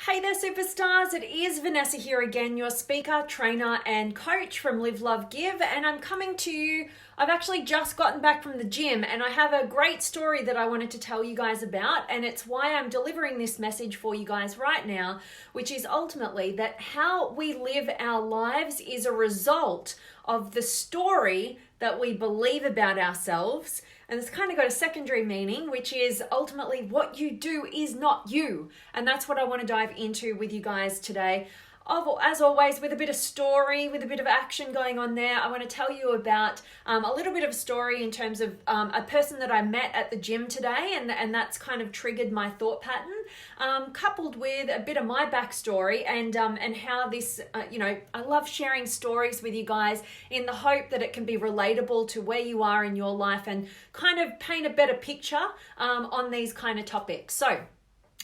Hey there, superstars. It is Vanessa here again, your speaker, trainer, and coach from Live, Love, Give. And I'm coming to you. I've actually just gotten back from the gym and I have a great story that I wanted to tell you guys about. And it's why I'm delivering this message for you guys right now, which is ultimately that how we live our lives is a result of the story that we believe about ourselves. And it's kind of got a secondary meaning, which is ultimately what you do is not you. And that's what I want to dive into with you guys today. As always, with a bit of story, with a bit of action going on there, I want to tell you about a little bit of a story in terms of a person that I met at the gym today, and that's kind of triggered my thought pattern, coupled with a bit of my backstory and how this, I love sharing stories with you guys in the hope that it can be relatable to where you are in your life and kind of paint a better picture on these kind of topics.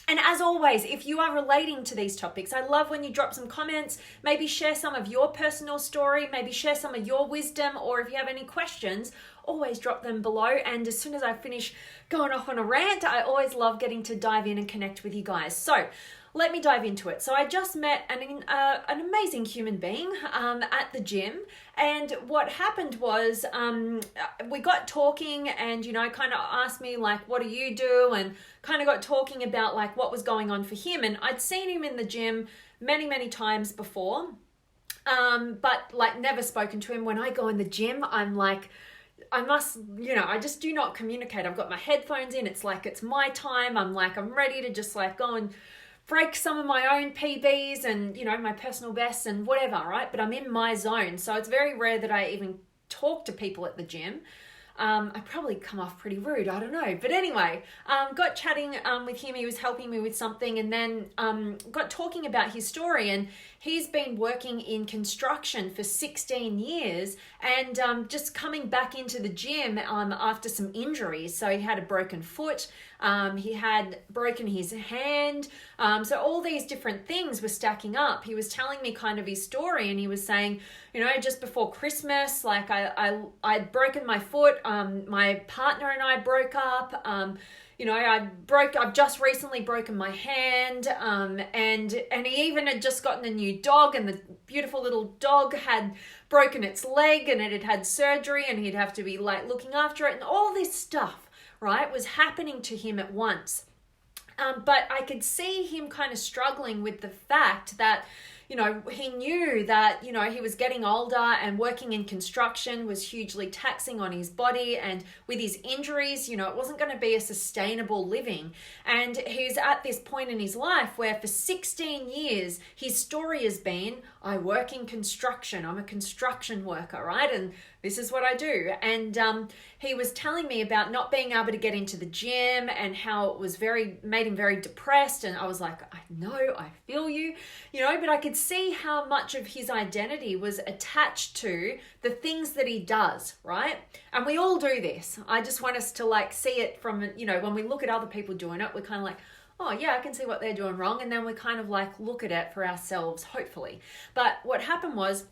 And as always, if you are relating to these topics, I love when you drop some comments, maybe share some of your personal story, maybe share some of your wisdom, or if you have any questions, always drop them below. And as soon as I finish going off on a rant, I always love getting to dive in and connect with you guys. So let me dive into it. So I just met an amazing human being at the gym. And what happened was we got talking and, kind of asked me like, what do you do? And kind of got talking about like what was going on for him. And I'd seen him in the gym many, many times before, but like never spoken to him. When I go in the gym, I'm like, I just do not communicate. I've got my headphones in. It's like, it's my time. I'm ready to just like go and break some of my own PBs and, my personal bests and whatever, right? But I'm in my zone. So it's very rare that I even talk to people at the gym. I probably come off pretty rude, I don't know. But anyway, got chatting with him. He was helping me with something and then got talking about his story. And he's been working in construction for 16 years and just coming back into the gym after some injuries. So he had a broken foot. He had broken his hand. So all these different things were stacking up. He was telling me kind of his story and he was saying, just before Christmas, like I'd broken my foot. My partner and I broke up. I've just recently broken my hand. And he even had just gotten a new dog and the beautiful little dog had broken its leg and it had had surgery and he'd have to be like looking after it and all this stuff, right, was happening to him at once. But I could see him kind of struggling with the fact that, he knew that, he was getting older and working in construction was hugely taxing on his body. And with his injuries, it wasn't going to be a sustainable living. And he's at this point in his life where for 16 years, his story has been, I work in construction. I'm a construction worker, right? And this is what I do. And he was telling me about not being able to get into the gym and how it was made him very depressed. And I was like, I know, I feel you, but I could see how much of his identity was attached to the things that he does, right? And we all do this. I just want us to like see it from, when we look at other people doing it, we're kind of like, oh yeah, I can see what they're doing wrong. And then we kind of like look at it for ourselves, hopefully. But what happened was,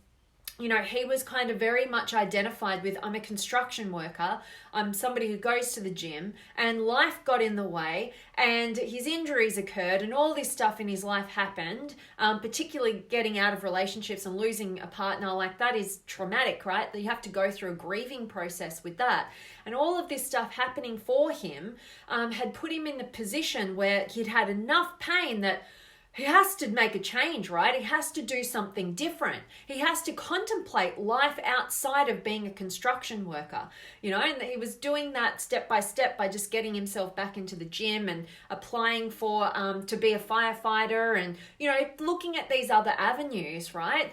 he was kind of very much identified with, I'm a construction worker, I'm somebody who goes to the gym, and life got in the way, and his injuries occurred, and all this stuff in his life happened, particularly getting out of relationships and losing a partner. Like that is traumatic, right? You have to go through a grieving process with that. And all of this stuff happening for him had put him in the position where he'd had enough pain that he has to make a change, right? He has to do something different. He has to contemplate life outside of being a construction worker, and he was doing that step by step by just getting himself back into the gym and applying for to be a firefighter and, looking at these other avenues, right?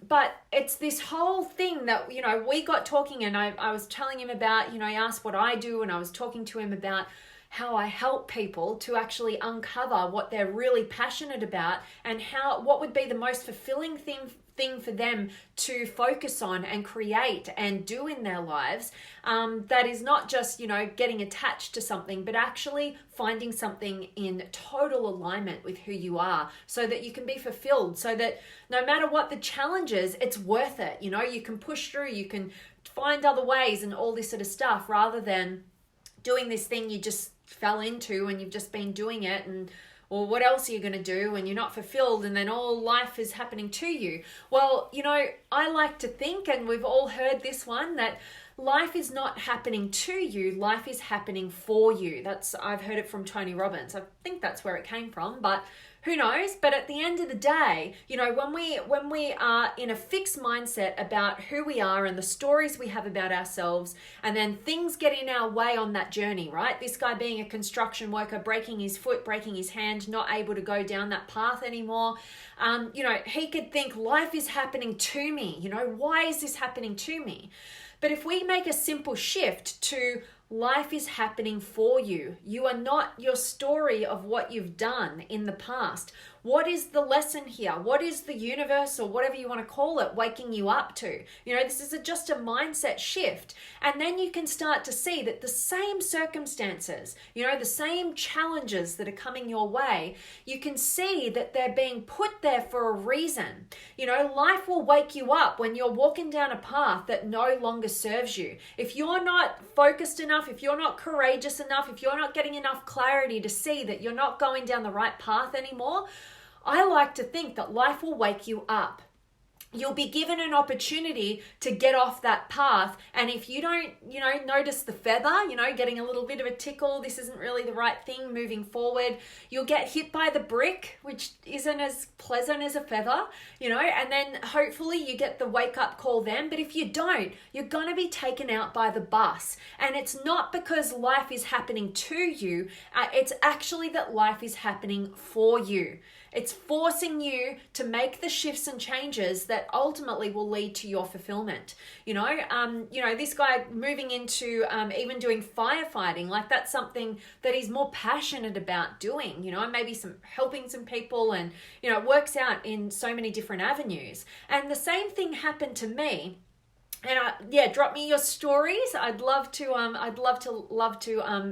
But it's this whole thing that, we got talking and I was telling him about, I asked what I do and I was talking to him about how I help people to actually uncover what they're really passionate about and what would be the most fulfilling thing for them to focus on and create and do in their lives, that is not just, getting attached to something, but actually finding something in total alignment with who you are so that you can be fulfilled, so that no matter what the challenge is, it's worth it. You can push through, you can find other ways and all this sort of stuff rather than doing this thing you just fell into and you've just been doing it and Or what else are you going to do when you're not fulfilled and then all life is happening to you? Well, I like to think, and we've all heard this one, that life is not happening to you, life is happening for you. I've heard it from Tony Robbins. I think that's where it came from, but who knows? But at the end of the day, when we are in a fixed mindset about who we are and the stories we have about ourselves, and then things get in our way on that journey, right? This guy being a construction worker, breaking his foot, breaking his hand, not able to go down that path anymore. He could think life is happening to me. Why is this happening to me? But if we make a simple shift to life is happening for you. You are not your story of what you've done in the past. What is the lesson here? What is the universe, or whatever you want to call it, waking you up to? This is just a mindset shift. And then you can start to see that the same circumstances, the same challenges that are coming your way, you can see that they're being put there for a reason. Life will wake you up when you're walking down a path that no longer serves you. If you're not focused enough, if you're not courageous enough, if you're not getting enough clarity to see that you're not going down the right path anymore, I like to think that life will wake you up. You'll be given an opportunity to get off that path. And if you don't, notice the feather, getting a little bit of a tickle, this isn't really the right thing moving forward, you'll get hit by the brick, which isn't as pleasant as a feather, and then hopefully you get the wake up call then. But if you don't, you're going to be taken out by the bus. And it's not because life is happening to you. It's actually that life is happening for you. It's forcing you to make the shifts and changes that ultimately will lead to your fulfillment. This guy moving into even doing firefighting, like that's something that he's more passionate about doing, maybe helping some people, and, it works out in so many different avenues. And the same thing happened to me. And drop me your stories. I'd love to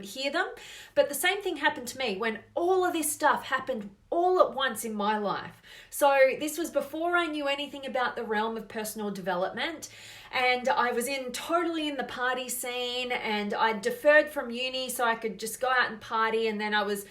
hear them. But the same thing happened to me when all of this stuff happened all at once in my life. So this was before I knew anything about the realm of personal development. And I was totally in the party scene, and I deferred from uni so I could just go out and party. And then I was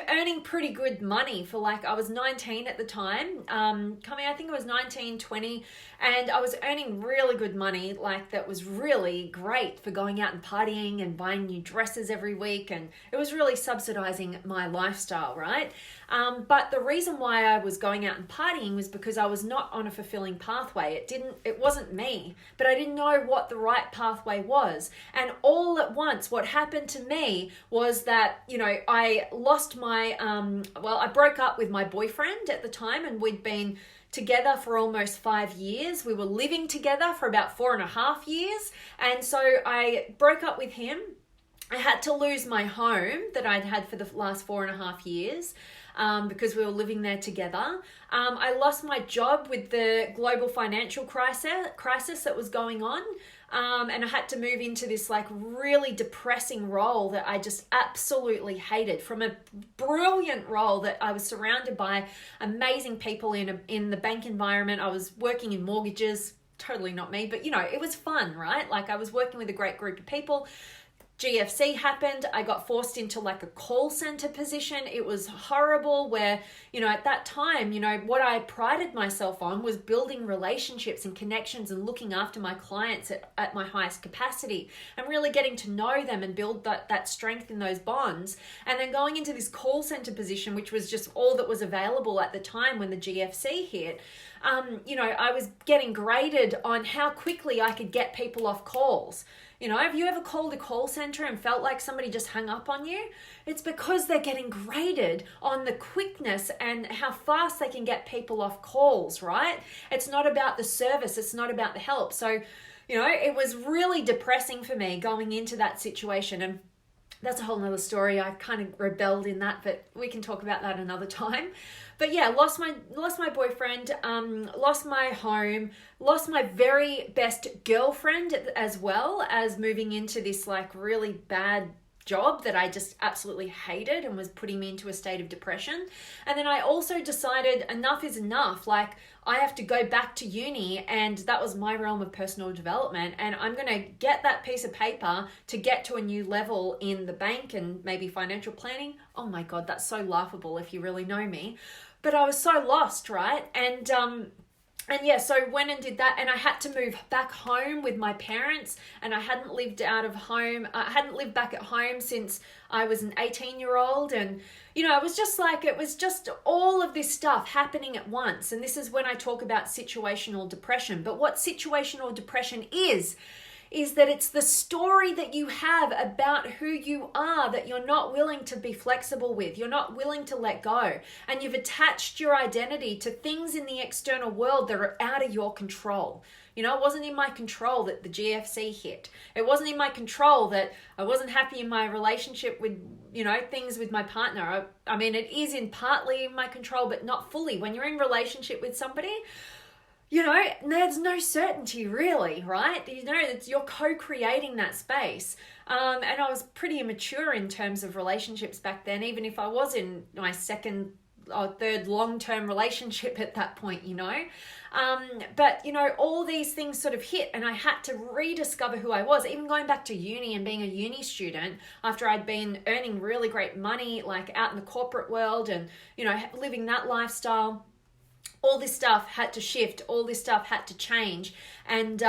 earning pretty good money for, I was 19 at the time, I think I was 19, 20, and I was earning really good money, that was really great for going out and partying and buying new dresses every week, and it was really subsidizing my lifestyle, right? But the reason why I was going out and partying was because I was not on a fulfilling pathway. It wasn't me, but I didn't know what the right pathway was. And all at once, what happened to me was that, I lost I broke up with my boyfriend at the time, and we'd been together for almost 5 years. We were living together for about 4.5 years. And so I broke up with him. I had to lose my home that I'd had for the last 4.5 years. Because we were living there together. I lost my job with the global financial crisis that was going on. And I had to move into this really depressing role that I just absolutely hated, from a brilliant role that I was surrounded by amazing people in the bank environment. I was working in mortgages, totally not me, but it was fun, right? I was working with a great group of people. GFC happened. I got forced into a call center position. It was horrible where, at that time, what I prided myself on was building relationships and connections and looking after my clients at my highest capacity and really getting to know them and build that strength in those bonds. And then going into this call center position, which was just all that was available at the time when the GFC hit, I was getting graded on how quickly I could get people off calls. Have you ever called a call center and felt like somebody just hung up on you? It's because they're getting graded on the quickness and how fast they can get people off calls, right? It's not about the service. It's not about the help. So, it was really depressing for me going into that situation. And that's a whole nother story. I kind of rebelled in that, but we can talk about that another time. But lost my boyfriend, lost my home, lost my very best girlfriend, as well as moving into this really bad job that I just absolutely hated and was putting me into a state of depression. And then I also decided enough is enough. Like, I have to go back to uni, and that was my realm of personal development. And I'm going to get that piece of paper to get to a new level in the bank and maybe financial planning. Oh my God, that's so laughable if you really know me. But I was so lost, right? And yeah, so went and did that, and I had to move back home with my parents, and I hadn't lived out of home. I hadn't lived back at home since I was an 18-year-old, and it was just like, it was just all of this stuff happening at once. And this is when I talk about situational depression. But what situational depression is that it's the story that you have about who you are that you're not willing to be flexible with. You're not willing to let go. And you've attached your identity to things in the external world that are out of your control. It wasn't in my control that the GFC hit. It wasn't in my control that I wasn't happy in my relationship with, things with my partner. I mean, it is partly in my control, but not fully. When you're in relationship with somebody, there's no certainty really, right? You're co-creating that space. And I was pretty immature in terms of relationships back then, even if I was in my second or third long-term relationship at that point, But, all these things sort of hit, and I had to rediscover who I was, even going back to uni and being a uni student after I'd been earning really great money, like out in the corporate world and, living that lifestyle. All this stuff had to shift. All this stuff had to change. And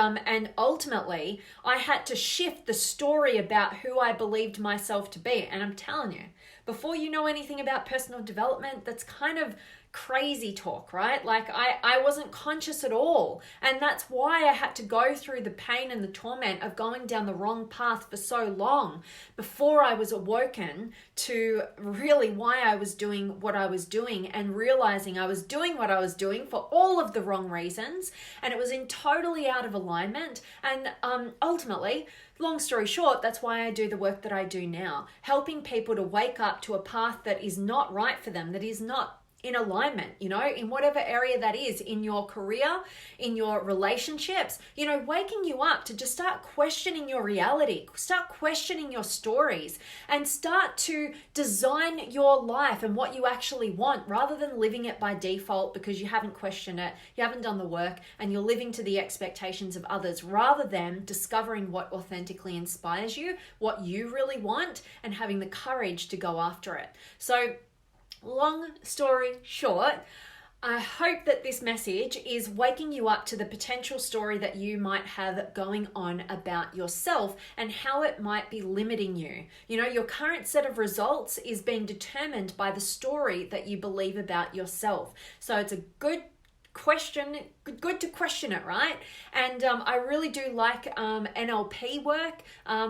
ultimately, I had to shift the story about who I believed myself to be. And I'm telling you, before you know anything about personal development, that's kind of crazy talk, right? Like I wasn't conscious at all. And that's why I had to go through the pain and the torment of going down the wrong path for so long before I was awoken to really why I was doing what I was doing, and realizing I was doing what I was doing for all of the wrong reasons, and it was totally out of alignment. And ultimately, long story short, that's why I do the work that I do now, helping people to wake up to a path that is not right for them, that is not in alignment, in whatever area that is, in your career, in your relationships, waking you up to just start questioning your reality, start questioning your stories, and start to design your life and what you actually want, rather than living it by default because you haven't questioned it, you haven't done the work, and you're living to the expectations of others, rather than discovering what authentically inspires you, what you really want, and having the courage to go after it. So, long story short, I hope that this message is waking you up to the potential story that you might have going on about yourself and how it might be limiting you. Your current set of results is being determined by the story that you believe about yourself. So it's a good to question it, right? And I really do like NLP work,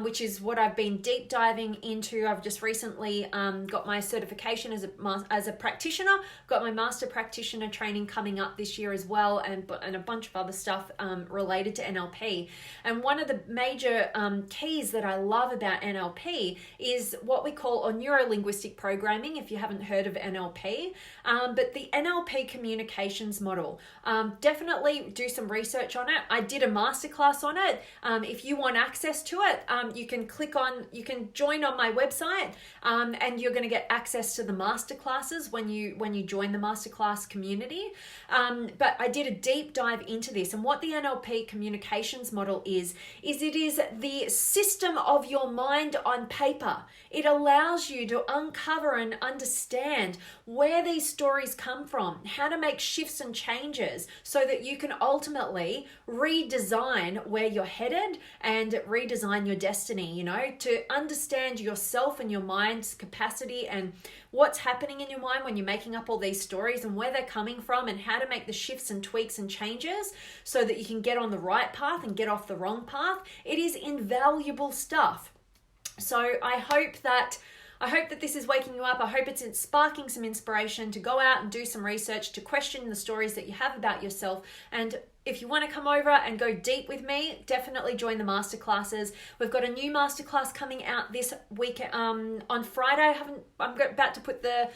which is what I've been deep diving into. I've just recently got my certification as a practitioner, got my master practitioner training coming up this year as well, and a bunch of other stuff related to NLP. And one of the major keys that I love about NLP is what we call neuro-linguistic programming, if you haven't heard of NLP, but the NLP communications model. Definitely do some research on it. I did a masterclass on it. If you want access to it, you can join on my website, and you're going to get access to the masterclasses when you join the masterclass community. But I did a deep dive into this, and what the NLP communications model is it is the system of your mind on paper. It allows you to uncover and understand where these stories come from, how to make shifts and changes so that you can ultimately redesign where you're headed and redesign your destiny, to understand yourself and your mind's capacity and what's happening in your mind when you're making up all these stories and where they're coming from, and how to make the shifts and tweaks and changes so that you can get on the right path and get off the wrong path. It is invaluable stuff. So I hope that this is waking you up. I hope it's sparking some inspiration to go out and do some research, to question the stories that you have about yourself. And if you want to come over and go deep with me, definitely join the masterclasses. We've got a new masterclass coming out this week on Friday. I'm about to put the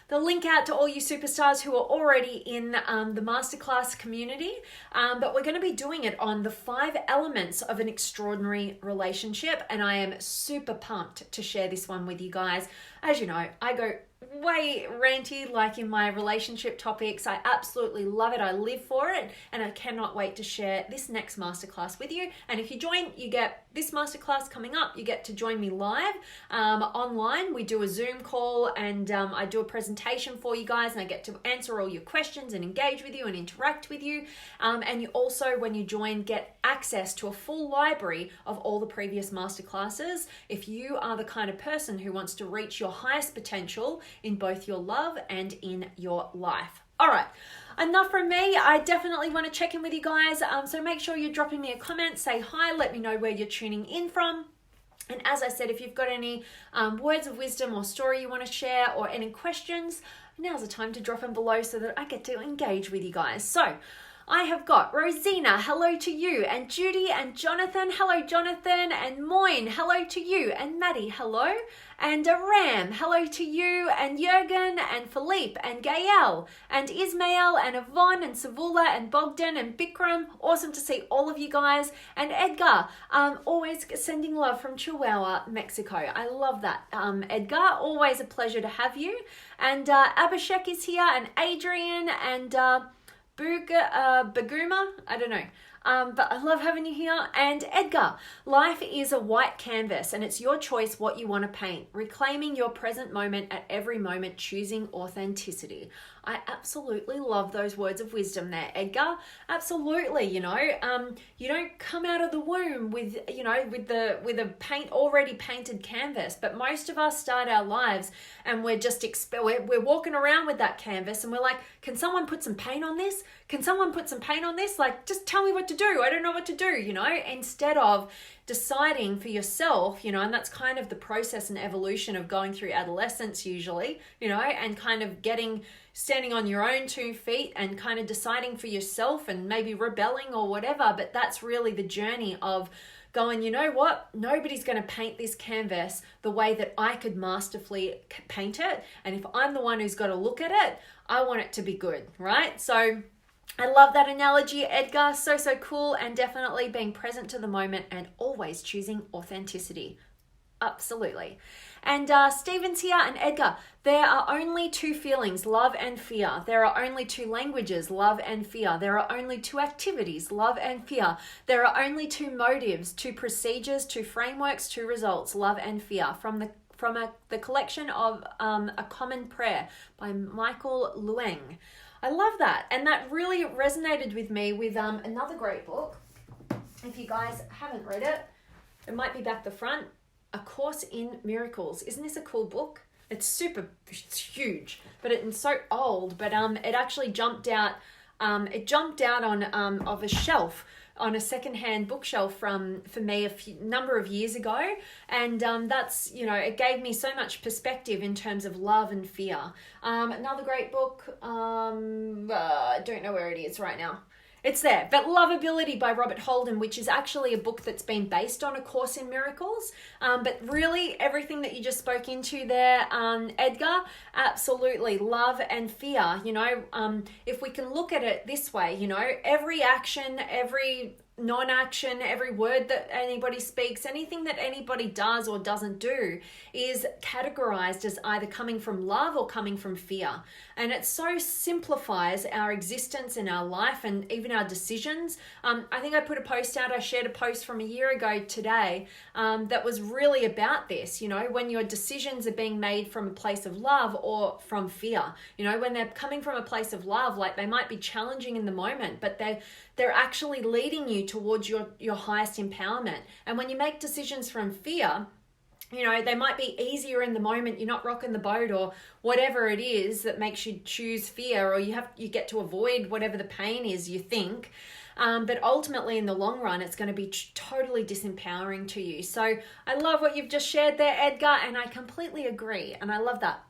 the link out to all you superstars who are already in the masterclass community. But we're going to be doing it on the 5 elements of an extraordinary relationship. And I am super pumped to share this one with you guys. As you know, I go way ranty like in my relationship topics. I absolutely love it. I live for it, and I cannot wait to share this next masterclass with you. And if you join, you get this masterclass coming up. You get to join me live online. We do a Zoom call, and I do a presentation for you guys, and I get to answer all your questions and engage with you and interact with you. And you also, when you join, get access to a full library of all the previous masterclasses if you are the kind of person who wants to reach your highest potential in both your love and in your life. All right, enough from me. I definitely want to check in with you guys. So make sure you're dropping me a comment, say hi, let me know where you're tuning in from. And as I said, if you've got any words of wisdom or story you want to share or any questions, now's the time to drop them below so that I get to engage with you guys. So I have got Rosina, hello to you, and Judy and Jonathan, hello Jonathan, and Moyne, hello to you, and Maddie, hello, and Ram, hello to you, and Jürgen, and Philippe, and Gael, and Ismail, and Yvonne, and Savula, and Bogdan, and Bikram. Awesome to see all of you guys. And Edgar, always sending love from Chihuahua, Mexico. I love that, Edgar. Always a pleasure to have you. And Abhishek is here, and Adrian, and Baguma, I don't know. But I love having you here. And Edgar, life is a white canvas and it's your choice what you want to paint. Reclaiming your present moment at every moment, choosing authenticity. I absolutely love those words of wisdom there, Edgar. Absolutely, you don't come out of the womb with a already painted canvas, but most of us start our lives and we're just we're walking around with that canvas and we're like, can someone put some paint on this? Can someone put some paint on this? Like, just tell me what to do. I don't know what to do, instead of deciding for yourself, and that's kind of the process and evolution of going through adolescence usually, and kind of standing on your own 2 feet and kind of deciding for yourself and maybe rebelling or whatever. But that's really the journey of going, you know what? Nobody's going to paint this canvas the way that I could masterfully paint it. And if I'm the one who's got to look at it, I want it to be good, right? So I love that analogy, Edgar. So cool. And definitely being present to the moment and always choosing authenticity. Absolutely. And Stephen's here, and Edgar, there are only 2 feelings, love and fear. There are only 2 languages, love and fear. There are only 2 activities, love and fear. There are only 2 motives, 2 procedures, 2 frameworks, 2 results, love and fear. From the collection of A Common Prayer by Michael Lueng. I love that. And that really resonated with me with another great book. If you guys haven't read it, it might be back the front. A Course in Miracles. Isn't this a cool book? It's huge, but it's so old, but it actually jumped out on of a shelf on a secondhand bookshelf for me a number of years ago. And that's, it gave me so much perspective in terms of love and fear. Another great book, I don't know where it is right now. It's there, but Lovability by Robert Holden, which is actually a book that's been based on A Course in Miracles. But really everything that you just spoke into there, Edgar, absolutely love and fear. If we can look at it this way, every action, every non-action, every word that anybody speaks, anything that anybody does or doesn't do is categorized as either coming from love or coming from fear. And it so simplifies our existence in our life and even our decisions. I think I put a post out, I shared a post from a year ago today that was really about this, when your decisions are being made from a place of love or from fear. When they're coming from a place of love, like they might be challenging in the moment, but they're actually leading you towards your highest empowerment. And when you make decisions from fear, they might be easier in the moment. You're not rocking the boat or whatever it is that makes you choose fear, or you get to avoid whatever the pain is you think. But ultimately in the long run, it's going to be totally disempowering to you. So I love what you've just shared there, Edgar, and I completely agree. And I love that.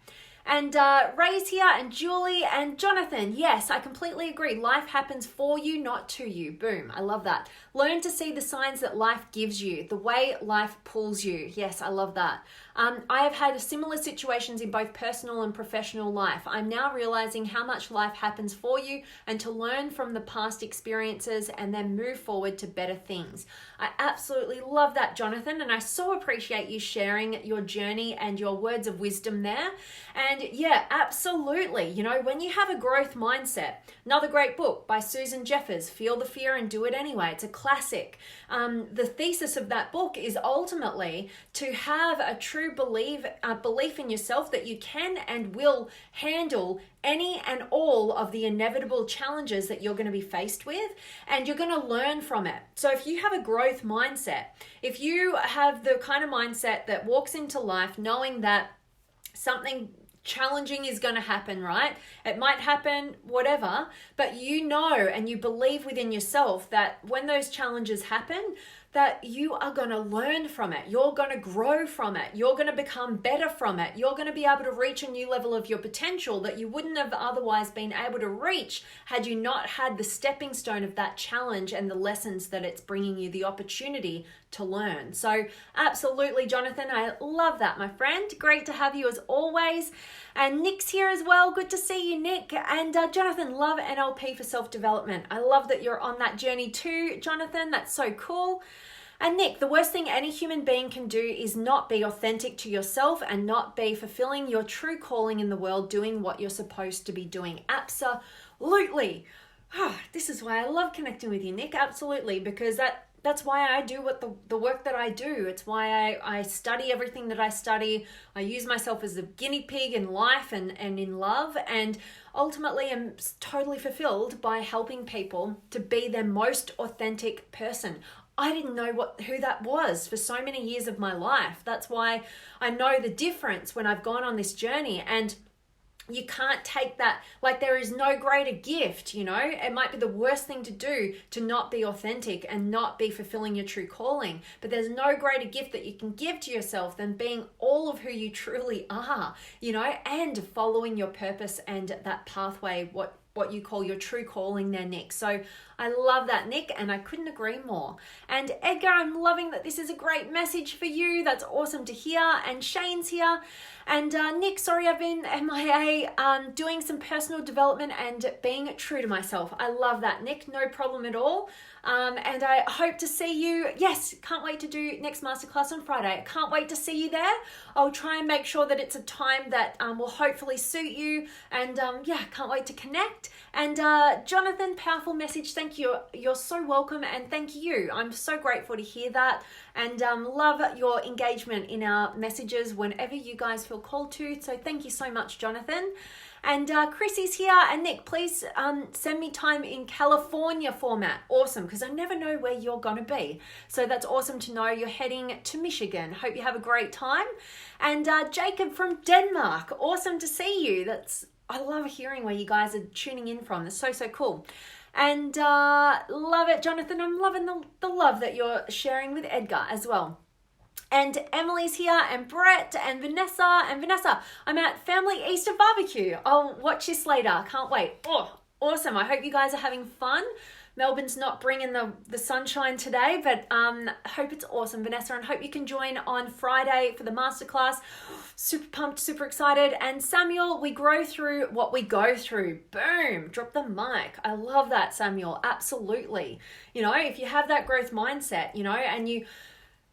And Ray's here, and Julie and Jonathan. Yes, I completely agree. Life happens for you, not to you. Boom. I love that. Learn to see the signs that life gives you, the way life pulls you. Yes, I love that. I have had similar situations in both personal and professional life. I'm now realizing how much life happens for you and to learn from the past experiences and then move forward to better things. I absolutely love that, Jonathan, and I so appreciate you sharing your journey and your words of wisdom there. And yeah, absolutely. You know, when you have a growth mindset, another great book by Susan Jeffers, Feel the Fear and Do It Anyway. It's a classic. The thesis of that book is ultimately to have a true belief in yourself that you can and will handle any and all of the inevitable challenges that you're going to be faced with, and you're going to learn from it. So if you have a growth mindset, if you have the kind of mindset that walks into life knowing that something challenging is going to happen, right? It might happen, whatever, but you know and you believe within yourself that when those challenges happen, that you are going to learn from it. You're going to grow from it. You're going to become better from it. You're going to be able to reach a new level of your potential that you wouldn't have otherwise been able to reach had you not had the stepping stone of that challenge and the lessons that it's bringing you the opportunity to learn. So absolutely, Jonathan, I love that, my friend. Great to have you as always. And Nick's here as well. Good to see you, Nick. And Jonathan, love NLP for self-development. I love that you're on that journey too, Jonathan. That's so cool. And Nick, the worst thing any human being can do is not be authentic to yourself and not be fulfilling your true calling in the world, doing what you're supposed to be doing. Absolutely. This is why I love connecting with you, Nick. Absolutely, because that's why I do the work that I do. It's why I study everything that I study. I use myself as a guinea pig in life and in love, and ultimately am totally fulfilled by helping people to be their most authentic person. I didn't know who that was for so many years of my life. That's why I know the difference when I've gone on this journey. And you can't take that, like there is no greater gift, you know. It might be the worst thing to do to not be authentic and not be fulfilling your true calling, but there's no greater gift that you can give to yourself than being all of who you truly are, you know, and following your purpose and that pathway, what you call your true calling there, Nick. So I love that, Nick, and I couldn't agree more. And Edgar, I'm loving that this is a great message for you. That's awesome to hear. And Shane's here. And Nick, sorry, I've been MIA doing some personal development and being true to myself. I love that, Nick. No problem at all. And I hope to see you. Yes, can't wait to do next masterclass on Friday. Can't wait to see you there. I'll try and make sure that it's a time that will hopefully suit you. And yeah, can't wait to connect. And Jonathan, powerful message. Thank you. You're so welcome. And thank you. I'm so grateful to hear that. And love your engagement in our messages whenever you guys feel called to. So thank you so much, Jonathan. And Chrissy's here. And Nick, please send me time in California format. Awesome, because I never know where you're going to be. So that's awesome to know you're heading to Michigan. Hope you have a great time. And Jacob from Denmark. Awesome to see you. I love hearing where you guys are tuning in from. That's so cool. And love it, Jonathan. I'm loving the love that you're sharing with Edgar as well. And Emily's here, and Brett, and Vanessa. And Vanessa, I'm at Family Easter Barbecue. I'll watch this later. Can't wait. Oh, awesome. I hope you guys are having fun. Melbourne's not bringing the sunshine today, but hope it's awesome, Vanessa, and hope you can join on Friday for the masterclass. Super pumped, super excited. And Samuel, we grow through what we go through. Boom, drop the mic. I love that, Samuel. Absolutely. You know, if you have that growth mindset, you know, and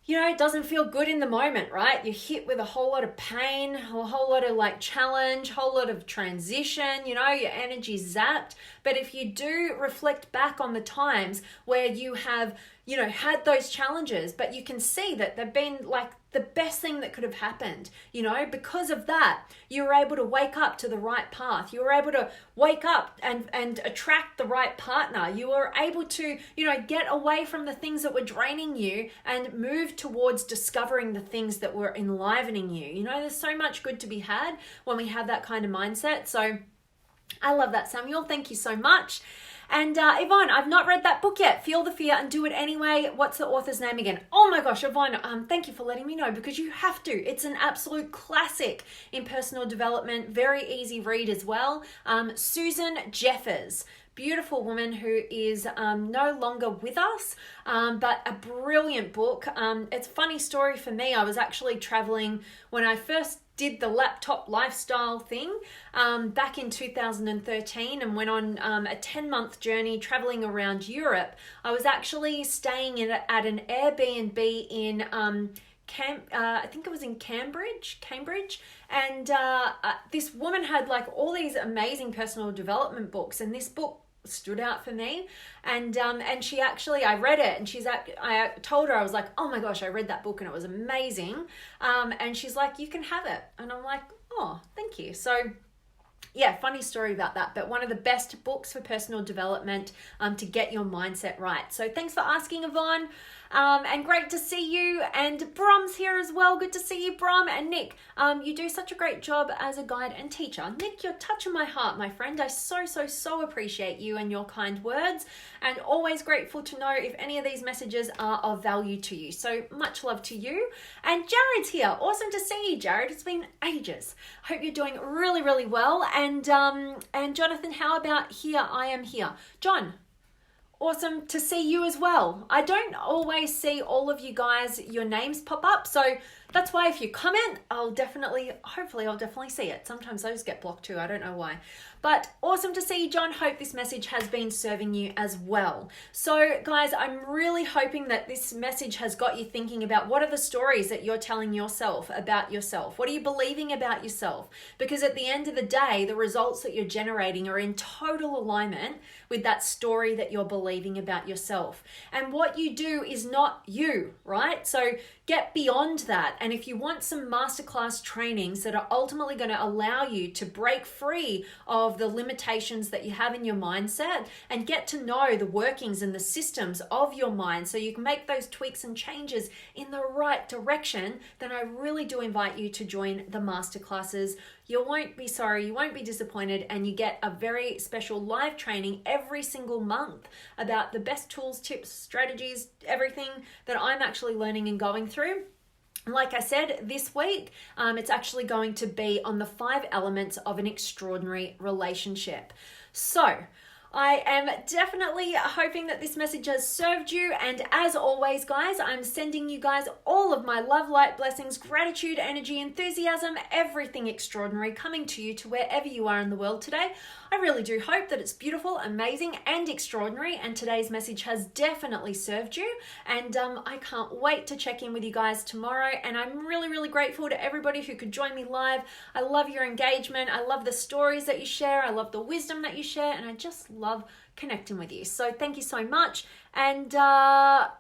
you know, it doesn't feel good in the moment, right? You're hit with a whole lot of pain, a whole lot of like challenge, whole lot of transition, you know, your energy's zapped. But if you do reflect back on the times where you have, you know, had those challenges, but you can see that they've been like the best thing that could have happened, you know, because of that, you were able to wake up to the right path. You were able to wake up and attract the right partner. You were able to, you know, get away from the things that were draining you and move towards discovering the things that were enlivening you. You know, there's so much good to be had when we have that kind of mindset. So I love that, Samuel. Thank you so much. And Yvonne, I've not read that book yet. Feel the Fear and Do It Anyway. What's the author's name again? Oh my gosh, Yvonne, thank you for letting me know, because you have to. It's an absolute classic in personal development. Very easy read as well. Susan Jeffers. Beautiful woman who is no longer with us, but a brilliant book. It's a funny story for me. I was actually traveling when I first did the laptop lifestyle thing back in 2013 and went on a 10-month journey traveling around Europe. I was actually staying at an Airbnb in I think it was in Cambridge, and this woman had like all these amazing personal development books, and this book stood out for me, and she actually, I read it, and I told her, I was like, oh my gosh, I read that book and it was amazing, and she's like, you can have it, and I'm like, oh, thank you. So yeah, funny story about that, but one of the best books for personal development to get your mindset right. So thanks for asking, Yvonne. And great to see you. And Brom's here as well. Good to see you, Brom. And Nick, you do such a great job as a guide and teacher. Nick, you're touching my heart, my friend. I so appreciate you and your kind words, and always grateful to know if any of these messages are of value to you. So much love to you. And Jared's here. Awesome to see you, Jared. It's been ages. Hope you're doing really well. And Jonathan, how about Here I Am Here? John, awesome to see you as well. I don't always see all of you guys, your names pop up, so that's why if you comment, hopefully I'll definitely see it. Sometimes those get blocked too, I don't know why. But awesome to see you, John. Hope this message has been serving you as well. So guys, I'm really hoping that this message has got you thinking about what are the stories that you're telling yourself about yourself? What are you believing about yourself? Because at the end of the day, the results that you're generating are in total alignment with that story that you're believing about yourself. And what you do is not you, right? So get beyond that. And if you want some masterclass trainings that are ultimately going to allow you to break free of the limitations that you have in your mindset and get to know the workings and the systems of your mind so you can make those tweaks and changes in the right direction, then I really do invite you to join the masterclasses. You won't be sorry, you won't be disappointed, and you get a very special live training every single month about the best tools, tips, strategies, everything that I'm actually learning and going through. Like I said, this week, it's actually going to be on the 5 elements of an extraordinary relationship. So I am definitely hoping that this message has served you. And as always, guys, I'm sending you guys all of my love, light, blessings, gratitude, energy, enthusiasm, everything extraordinary coming to you to wherever you are in the world today. I really do hope that it's beautiful, amazing, and extraordinary. And today's message has definitely served you. And I can't wait to check in with you guys tomorrow. And I'm really grateful to everybody who could join me live. I love your engagement. I love the stories that you share. I love the wisdom that you share. And I just love connecting with you. So thank you so much. And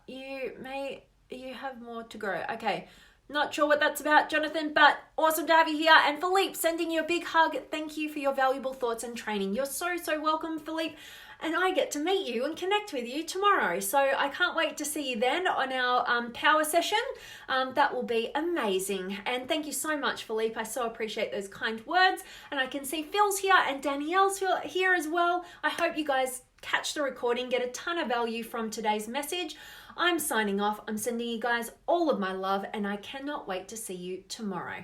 you have more to grow. Okay. Not sure what that's about, Jonathan, but awesome to have you here. And Philippe, sending you a big hug. Thank you for your valuable thoughts and training. You're so welcome, Philippe. And I get to meet you and connect with you tomorrow. So I can't wait to see you then on our power session. That will be amazing. And thank you so much, Philippe. I so appreciate those kind words. And I can see Phil's here and Danielle's here as well. I hope you guys catch the recording, get a ton of value from today's message. I'm signing off. I'm sending you guys all of my love, and I cannot wait to see you tomorrow.